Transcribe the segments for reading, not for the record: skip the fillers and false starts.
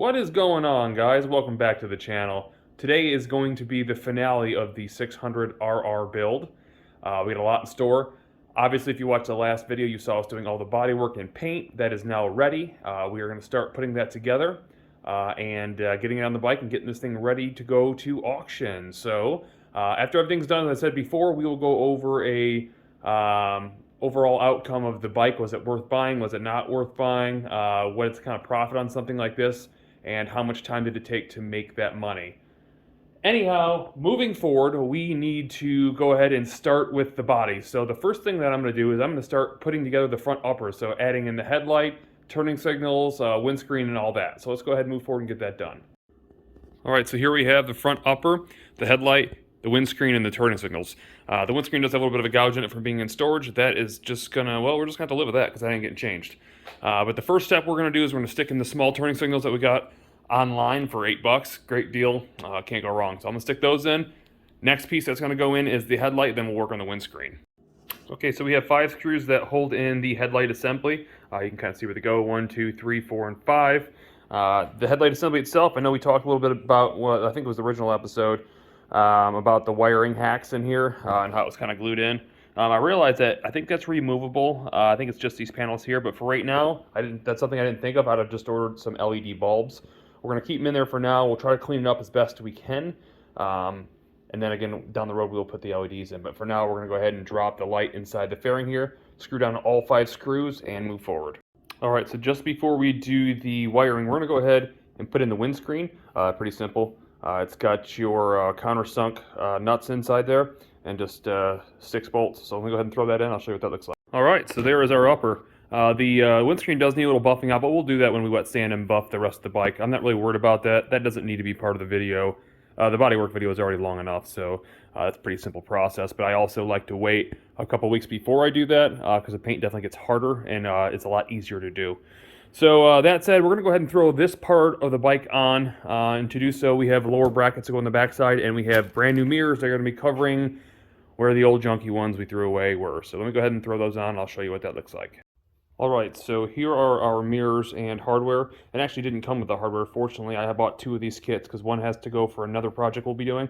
What is going on, guys? Welcome back to the channel. Today is going to be the finale of the 600RR build. We got a lot in store. Obviously, if you watched the last video, you saw us doing all the bodywork and paint. That is now ready. We are going to start putting that together and getting it on the bike and getting this thing ready to go to auction. So, after everything's done, as I said before, we will go over a overall outcome of the bike. Was it worth buying? Was it not worth buying? What's kind of profit on something like this? And how much time did it take to make that money? Anyhow, moving forward, we need to go ahead and start with the body. So the first thing that I'm going to do is I'm going to start putting together the front upper. So adding in the headlight, turning signals, windscreen, and all that. So let's go ahead and move forward and get that done. All right, so here we have the front upper, the headlight, the windscreen, and the turning signals. The windscreen does have a little bit of a gouge in it from being in storage. That is just gonna, well, we're just gonna have to live with that because that ain't getting changed. But the first step we're gonna do is we're gonna stick in the small turning signals that we got online for $8. Great deal, can't go wrong. So I'm gonna stick those in. Next piece that's gonna go in is the headlight, then we'll work on the windscreen. Okay, so we have 5 screws that hold in the headlight assembly. You can kind of see where they go, 1, 2, 3, 4, and 5. The headlight assembly itself, I know we talked a little bit about what I think was the original episode, about the wiring hacks in here and how it was kind of glued in. I realized that I think that's removable. I think it's just these panels here, but for right now, that's something I didn't think of. I'd have just ordered some LED bulbs. We're going to keep them in there for now. We'll try to clean it up as best we can. And then again, down the road, we'll put the LEDs in. But for now, we're going to go ahead and drop the light inside the fairing here, screw down all 5 screws, and move forward. All right, so just before we do the wiring, we're going to go ahead and put in the windscreen. Pretty simple. It's got your countersunk nuts inside there and just 6 bolts. So let me go ahead and throw that in. I'll show you what that looks like. All right, so there is our upper. The windscreen does need a little buffing out, but we'll do that when we wet sand and buff the rest of the bike. I'm not really worried about that. That doesn't need to be part of the video. The bodywork video is already long enough, so it's a pretty simple process. But I also like to wait a couple weeks before I do that because the paint definitely gets harder and it's a lot easier to do. So that said, we're going to go ahead and throw this part of the bike on. And to do so, we have lower brackets that go on the backside, and we have brand new mirrors that are going to be covering where the old junky ones we threw away were. So let me go ahead and throw those on. I'll show you what that looks like. All right, so here are our mirrors and hardware. It actually didn't come with the hardware. Fortunately, I bought 2 of these kits because one has to go for another project we'll be doing.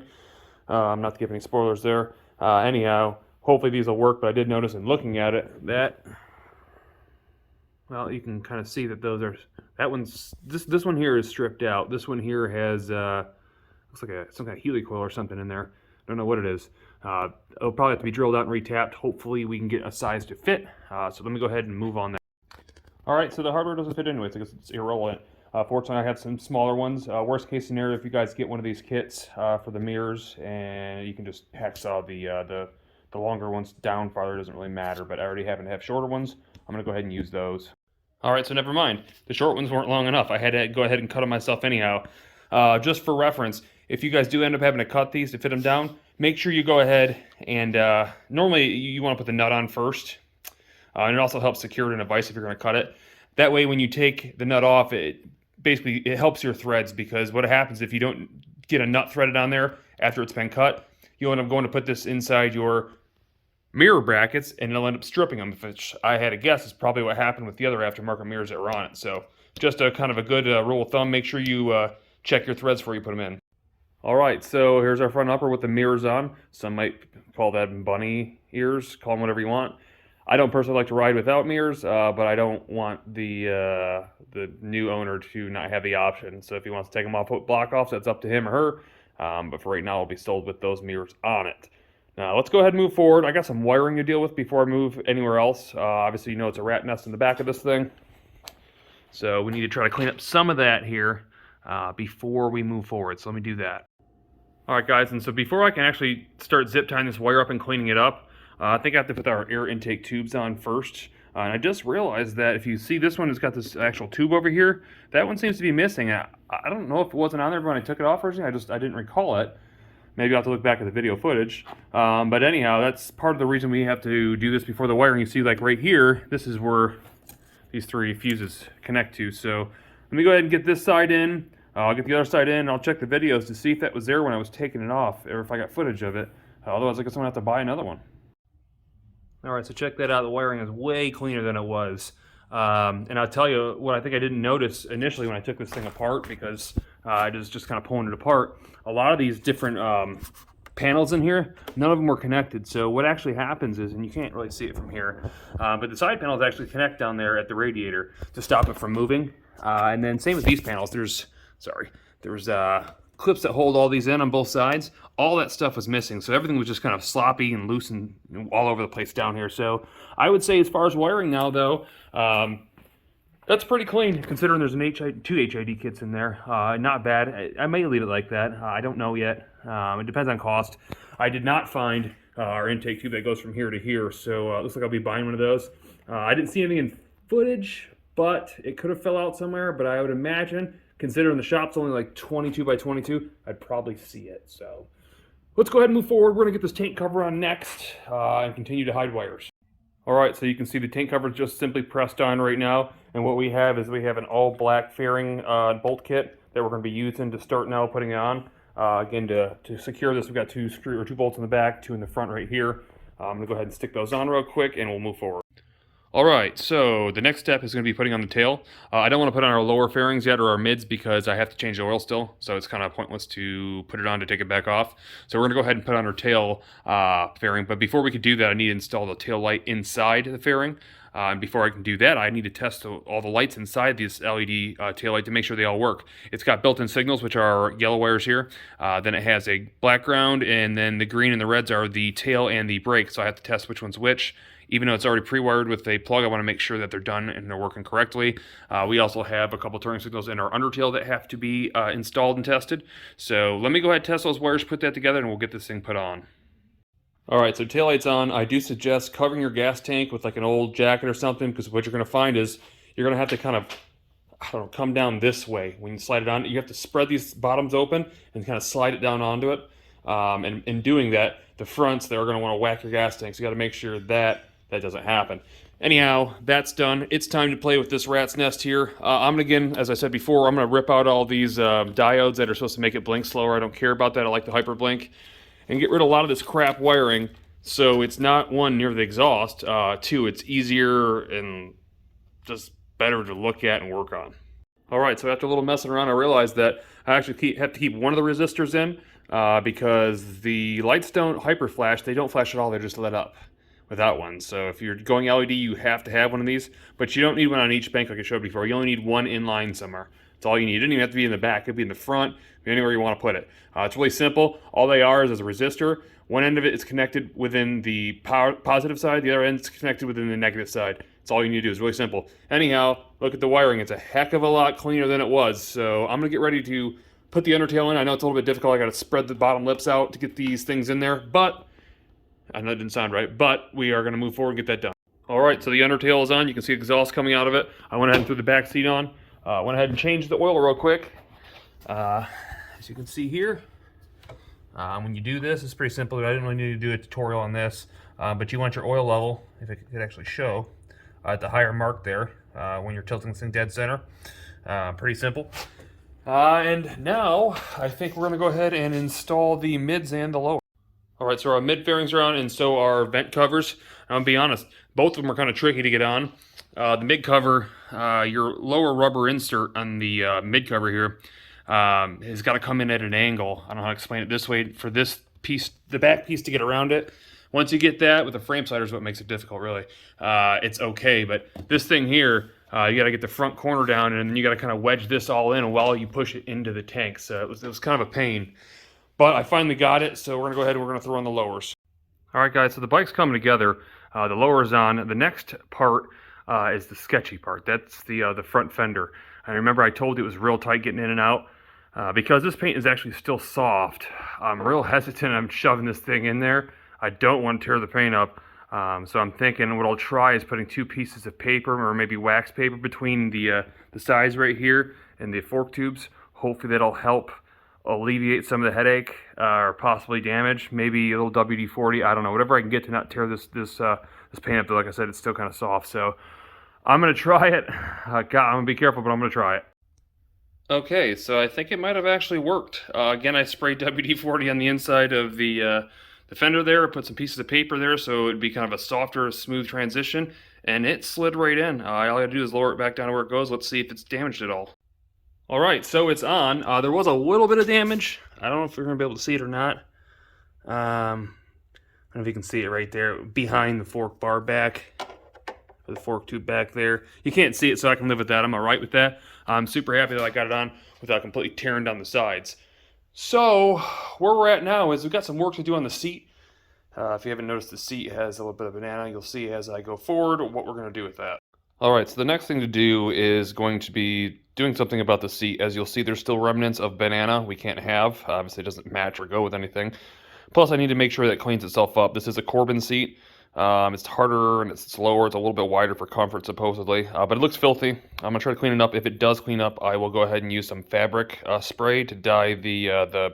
Not to give any spoilers there. Anyhow, hopefully these will work, but I did notice in looking at it that, well, you can kind of see that those are, this one here is stripped out. This one here has, looks like some kind of helicoil or something in there. Don't know what it is. It'll probably have to be drilled out and retapped. Hopefully we can get a size to fit. So let me go ahead and move on there. All right, so the hardware doesn't fit anyways because it's irrelevant. Fortunately, I have some smaller ones. Worst case scenario, if you guys get one of these kits for the mirrors, and you can just hacksaw the longer ones down farther, doesn't really matter, but I already happen to have shorter ones. I'm gonna go ahead and use those. All right, so never mind. The short ones weren't long enough. I had to go ahead and cut them myself anyhow. Just for reference, if you guys do end up having to cut these to fit them down, make sure you go ahead and, normally you want to put the nut on first. And it also helps secure it in a vise if you're going to cut it. That way when you take the nut off, it helps your threads, because what happens if you don't get a nut threaded on there after it's been cut, you'll end up going to put this inside your mirror brackets and it'll end up stripping them, which I had to guess is probably what happened with the other aftermarket mirrors that were on it. So just a kind of a good rule of thumb, make sure you check your threads before you put them in. All right, so here's our front upper with the mirrors on. Some might call that bunny ears, call them whatever you want. I don't personally like to ride without mirrors, but I don't want the new owner to not have the option. So if he wants to take them off, put block offs, that's up to him or her. But for right now, I'll be sold with those mirrors on it. Now, let's go ahead and move forward. I got some wiring to deal with before I move anywhere else. Obviously, you know it's a rat nest in the back of this thing. So we need to try to clean up some of that here before we move forward. So let me do that. All right, guys, and so before I can actually start zip tying this wire up and cleaning it up, I think I have to put our air intake tubes on first. And I just realized that if you see this one has got this actual tube over here, that one seems to be missing. I don't know if it wasn't on there when I took it off originally. I didn't recall it. Maybe I'll have to look back at the video footage. But anyhow, that's part of the reason we have to do this before the wiring. You see, like right here, this is where these 3 fuses connect to. So let me go ahead and get this side in. I'll get the other side in, and I'll check the videos to see if that was there when I was taking it off, or if I got footage of it. Otherwise, I guess I'm going to have to buy another one. All right, so check that out. The wiring is way cleaner than it was. And I'll tell you what I think I didn't notice initially when I took this thing apart, because I was just kind of pulling it apart. A lot of these different panels in here, none of them were connected. So what actually happens is, and you can't really see it from here, but the side panels actually connect down there at the radiator to stop it from moving. And then same with these panels. There's clips that hold all these in on both sides. All that stuff was missing, so everything was just kind of sloppy and loose and all over the place down here. So I would say, as far as wiring now, though, that's pretty clean, considering there's two HID kits in there. Not bad. I may leave it like that. I don't know yet. It depends on cost. I did not find our intake tube that goes from here to here, so it looks like I'll be buying one of those. I didn't see anything in footage, but it could have fell out somewhere. But I would imagine, considering the shop's only like 22 by 22, I'd probably see it. So let's go ahead and move forward. We're gonna get this tank cover on next and continue to hide wires. All right, so you can see the tank cover is just simply pressed on right now. And what we have is we have an all black fairing bolt kit that we're gonna be using to start now putting it on. Again, to secure this, we've got two bolts in the back, two in the front right here. I'm gonna go ahead and stick those on real quick and we'll move forward. All right, so the next step is going to be putting on the tail. I don't want to put on our lower fairings yet, or our mids, because I have to change the oil still, so it's kind of pointless to put it on to take it back off. So we're going to go ahead and put on our tail fairing, but before we could do that, I need to install the tail light inside the fairing. And before I can do that, I need to test all the lights inside this LED tail light to make sure they all work. It's got built-in signals, which are yellow wires here. Then it has a black ground, and then the green and the reds are the tail and the brake, so I have to test which one's which. Even though it's already pre-wired with a plug, I want to make sure that they're done and they're working correctly. We also have a couple turning signals in our undertail that have to be installed and tested. So let me go ahead and test those wires, put that together, and we'll get this thing put on. All right, so taillight's on. I do suggest covering your gas tank with like an old jacket or something, because what you're going to find is you're going to have to kind of, I don't know, come down this way when you slide it on. You have to spread these bottoms open and kind of slide it down onto it. And in doing that, the fronts, they're going to want to whack your gas tank. So you got to make sure that doesn't happen. Anyhow, that's done. It's time to play with this rat's nest here. I'm gonna, again, as I said before, I'm gonna rip out all these diodes that are supposed to make it blink slower. I don't care about that. I like the hyper blink, and get rid of a lot of this crap wiring. So it's not, one, near the exhaust. Two, it's easier and just better to look at and work on. All right, so after a little messing around, I realized that I actually have to keep one of the resistors in because the lights don't hyper flash. They don't flash at all. They're just lit up without one. So if you're going LED, you have to have one of these, but you don't need one on each bank like I showed before. You only need one in line somewhere. That's all you need. It doesn't even have to be in the back. It could be in the front, anywhere you want to put it. It's really simple. All they are is a resistor. One end of it is connected within the positive side. The other end is connected within the negative side. That's all you need to do. It's really simple. Anyhow, look at the wiring. It's a heck of a lot cleaner than it was. So I'm going to get ready to put the undertail in. I know it's a little bit difficult. I got to spread the bottom lips out to get these things in there, but I know that didn't sound right, but we are going to move forward and get that done. All right, so the undertail is on. You can see exhaust coming out of it. I went ahead and threw the back seat on. Went ahead and changed the oil real quick. As you can see here, when you do this, it's pretty simple. I didn't really need to do a tutorial on this, but you want your oil level, if it could actually show, at the higher mark there when you're tilting this thing dead center. Pretty simple. And now I think we're going to go ahead and install the mids and the lower. All right, so our mid fairings are on, and so are vent covers. I'm gonna be honest, both of them are kind of tricky to get on. The mid cover, your lower rubber insert on the mid cover here has got to come in at an angle. I don't know how to explain it this way. For this piece, the back piece, to get around it, once you get that with a frame slider is what makes it difficult, really. It's okay, but this thing here, you got to get the front corner down, and then you got to kind of wedge this all in while you push it into the tank. So it was kind of a pain. But I finally got it, so we're going to go ahead and we're going to throw on the lowers. All right, guys, so the bike's coming together. The lower's on. The next part is the sketchy part. That's the front fender. And remember I told you it was real tight getting in and out. Because this paint is actually still soft, I'm real hesitant on shoving this thing in there. I don't want to tear the paint up. So I'm thinking what I'll try is putting two pieces of paper or maybe wax paper between the sides right here and the fork tubes. Hopefully that'll help alleviate some of the headache or possibly damage. Maybe a little WD-40, I don't know, whatever I can get to not tear this paint up. But like I said, it's still kind of soft, so I'm gonna try it. God, I'm gonna be careful, but I'm gonna try it. Okay, so I think it might have actually worked. Again, I sprayed WD-40 on the inside of the fender there. I put some pieces of paper there so it'd be kind of a softer, smooth transition. and it slid right in. All I gotta do is lower it back down to where it goes. Let's see if it's damaged at all. All right, so it's on. There was a little bit of damage. I don't know if you're gonna be able to see it or not. I don't know if you can see it right there behind the fork bar back, or the fork tube back there. You can't see it, so I can live with that. I'm all right with that. I'm super happy that I got it on without completely tearing down the sides. So where we're at now is we've got some work to do on the seat. If you haven't noticed, the seat has a little bit of banana. You'll see as I go forward what we're going to do with that. All right, so the next thing to do is going to be doing something about the seat. As you'll see, there's still remnants of banana we can't have. Obviously, it doesn't match or go with anything. Plus, I need to make sure that it cleans itself up. This is a Corbin seat. It's harder and it's slower. It's a little bit wider for comfort, supposedly. But it looks filthy. I'm going to try to clean it up. If it does clean up, I will go ahead and use some fabric spray to dye the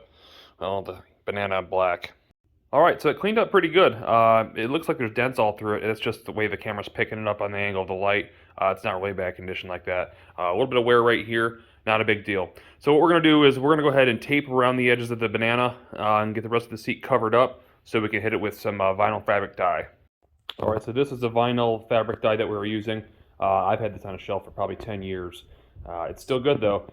banana black. All right, so it cleaned up pretty good. It looks like there's dents all through it. It's just the way the camera's picking it up on the angle of the light. It's not really bad condition like that. A little bit of wear right here, not a big deal. So what we're gonna do is we're gonna go ahead and tape around the edges of the banana and get the rest of the seat covered up so we can hit it with some vinyl fabric dye. All right, so this is the vinyl fabric dye that we were using. I've had this on a shelf for probably 10 years. It's still good though.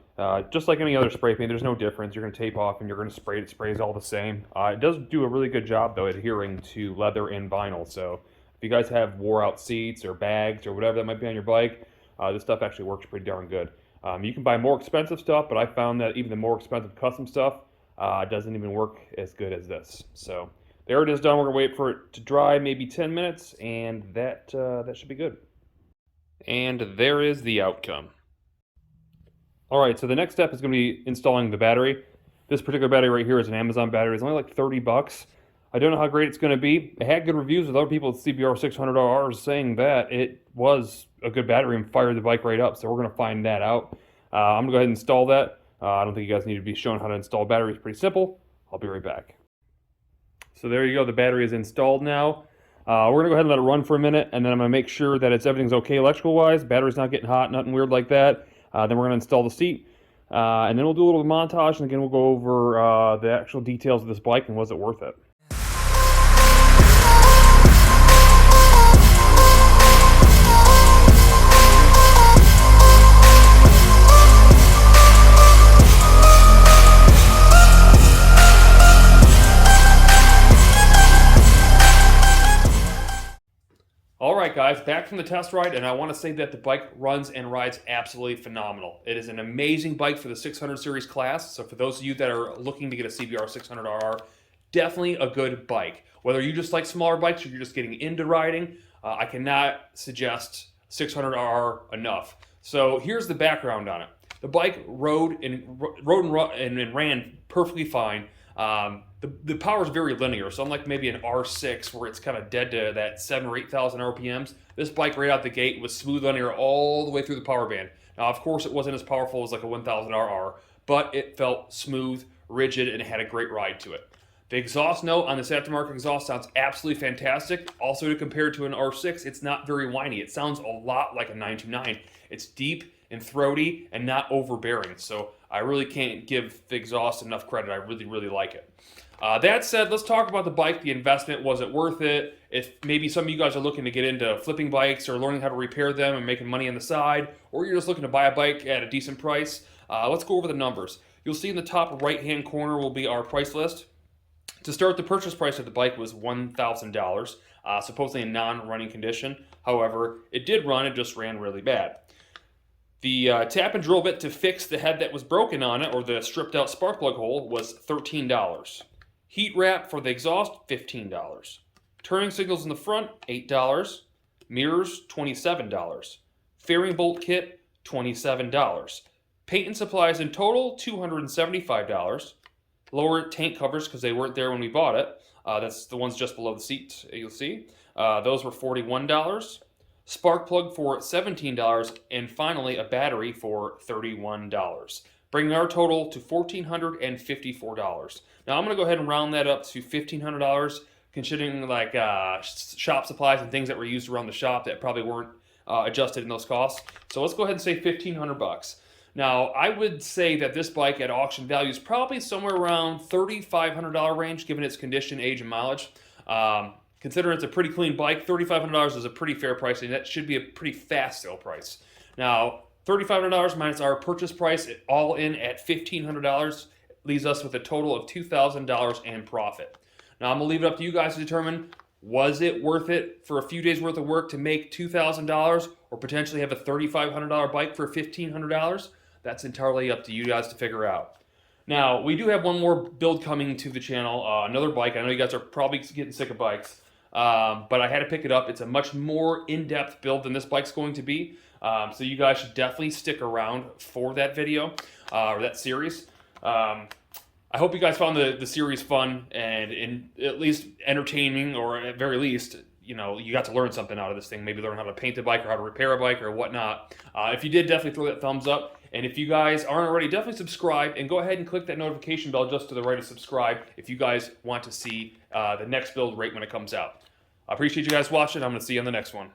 Just like any other spray paint, there's no difference. You're going to tape off and you're going to spray it. It sprays all the same. It does do a really good job though adhering to leather and vinyl. So if you guys have wore out seats or bags or whatever that might be on your bike, this stuff actually works pretty darn good. You can buy more expensive stuff, but I found that even the more expensive custom stuff doesn't even work as good as this. So there it is done. We're going to wait for it to dry, maybe 10 minutes, and that should be good. And there is the outcome. All right, so the next step is going to be installing the battery. This particular battery right here is an Amazon battery. It's only like 30 bucks. I don't know how great it's going to be. It had good reviews with other people with CBR600RR saying that it was a good battery and fired the bike right up, so we're going to find that out. I'm going to go ahead and install that. I don't think you guys need to be shown how to install batteries. It's pretty simple. I'll be right back. So there you go. The battery is installed now. We're going to go ahead and let it run for a minute, and then I'm going to make sure that everything's okay electrical-wise. Battery's not getting hot, nothing weird like that. Then we're going to install the seat, and then we'll do a little montage, and again we'll go over the actual details of this bike and was it worth it. Alright guys, back from the test ride, and I want to say that the bike runs and rides absolutely phenomenal. It is an amazing bike for the 600 series class, so for those of you that are looking to get a CBR600RR, definitely a good bike. Whether you just like smaller bikes or you're just getting into riding, I cannot suggest 600RR enough. So here's the background on it. The bike rode and ran perfectly fine. The power is very linear, so unlike maybe an R6 where it's kind of dead to that 7,000 or 8,000 RPMs, this bike right out the gate was smooth linear all the way through the power band. Now, of course, it wasn't as powerful as like a 1000RR, but it felt smooth, rigid, and it had a great ride to it. The exhaust note on this aftermarket exhaust sounds absolutely fantastic. Also, to compare to an R6, it's not very whiny. It sounds a lot like a 929. It's deep and throaty and not overbearing, so I really can't give the exhaust enough credit. I really, really like it. That said, let's talk about the bike, the investment. Was it worth it? If maybe some of you guys are looking to get into flipping bikes or learning how to repair them and making money on the side, or you're just looking to buy a bike at a decent price, let's go over the numbers. You'll see in the top right-hand corner will be our price list. To start, the purchase price of the bike was $1,000, supposedly in non-running condition. However, it did run, it just ran really bad. The tap and drill bit to fix the head that was broken on it, or the stripped out spark plug hole, was $13. Heat wrap for the exhaust, $15. Turning signals in the front, $8. Mirrors, $27. Fairing bolt kit, $27. Paint and supplies in total, $275. Lower tank covers, because they weren't there when we bought it. That's the ones just below the seat, you'll see. Those were $41. Spark plug for $17, and finally a battery for $31, bringing our total to $1,454. Now I'm going to go ahead and round that up to $1,500, considering like shop supplies and things that were used around the shop that probably weren't adjusted in those costs. So let's go ahead and say $1,500. Now I would say that this bike at auction value is probably somewhere around $3,500 range, given its condition, age, and mileage. Considering it's a pretty clean bike, $3,500 is a pretty fair price, and that should be a pretty fast sale price. Now, $3,500 minus our purchase price, all in at $1,500, leaves us with a total of $2,000 in profit. Now, I'm going to leave it up to you guys to determine, was it worth it for a few days worth of work to make $2,000 or potentially have a $3,500 bike for $1,500? That's entirely up to you guys to figure out. Now, we do have one more build coming to the channel, another bike. I know you guys are probably getting sick of bikes, but I had to pick it up. It's a much more in-depth build than this bike's going to be, so you guys should definitely stick around for that video, or that series. I hope you guys found the series fun and at least entertaining, or at very least, you know, you got to learn something out of this thing. Maybe learn how to paint a bike or how to repair a bike or whatnot. If you did, definitely throw that thumbs up. And if you guys aren't already, definitely subscribe and go ahead and click that notification bell just to the right of subscribe if you guys want to see the next build right when it comes out. I appreciate you guys watching. I'm going to see you on the next one.